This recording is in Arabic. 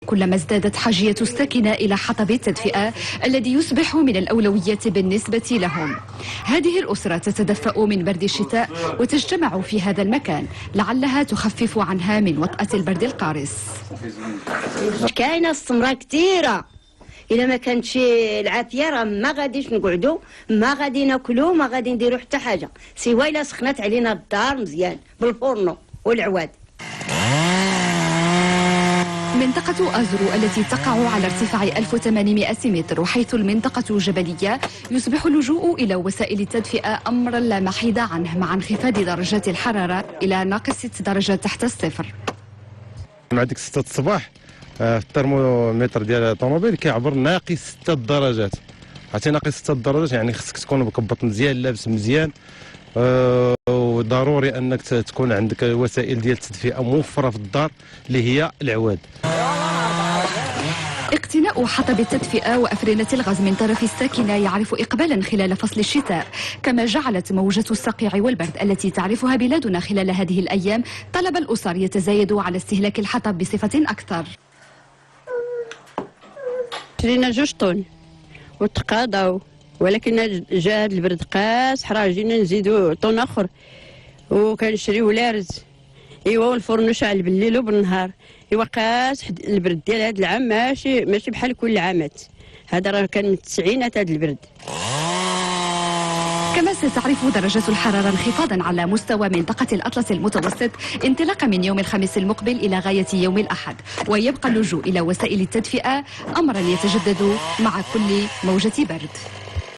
كلما ازدادت حاجية الساكنة إلى حطب التدفئة الذي يصبح من الأولويات بالنسبة لهم. هذه الأسرة تتدفأ من برد الشتاء وتجتمع في هذا المكان لعلها تخفف عنها من وطأة البرد القارس. كاينة السمرة كثيرة، إلا ما كانتش العافية راه ما غاديش نقعدوا، ما غادي ناكلوا، ما غادي نديروا حتى حاجة، سوى إلا سخنت علينا الدار مزيان بالفرنو والعواد. منطقة أزرو التي تقع على ارتفاع 1800 متر وحيث المنطقة جبلية يصبح اللجوء إلى وسائل التدفئة أمرا لا محيد عنه مع انخفاض درجات الحرارة إلى ناقص 6 درجات تحت الصفر. مع ديك 6 الصباح الترمومتر ديال الطوموبيل كيعبر ناقص 6 درجات. عرفتي ناقص 6 درجات يعني خصك تكون مكبط مزيان، لابس مزيان، وضروري انك تكون عندك وسائل ديال التدفئه موفره في الدار اللي هي العواد. اقتناء حطب التدفئة وأفرنة الغاز من طرف الساكنة يعرف إقبالا خلال فصل الشتاء، كما جعلت موجة الصقيع والبرد التي تعرفها بلادنا خلال هذه الأيام طلب الأسر يتزايد على استهلاك الحطب بصفة أكثر. شرينا 2 طن وتقاضوا، ولكن جا هذا البرد قاس حرا جينا نزيدوا طن اخر وكنشريو لارز. ايوا الفرن شعل بالليل وبالنهار. ايوا قاس البرد ديال هذا العام ماشي بحال كل عامات، هذا راه كان من التسعينات هذا البرد. كما ستعرف درجات الحرارة انخفاضا على مستوى منطقة الأطلس المتوسط انطلاقا من يوم الخميس المقبل إلى غاية يوم الأحد، ويبقى اللجوء إلى وسائل التدفئة أمرا يتجدد مع كل موجة برد.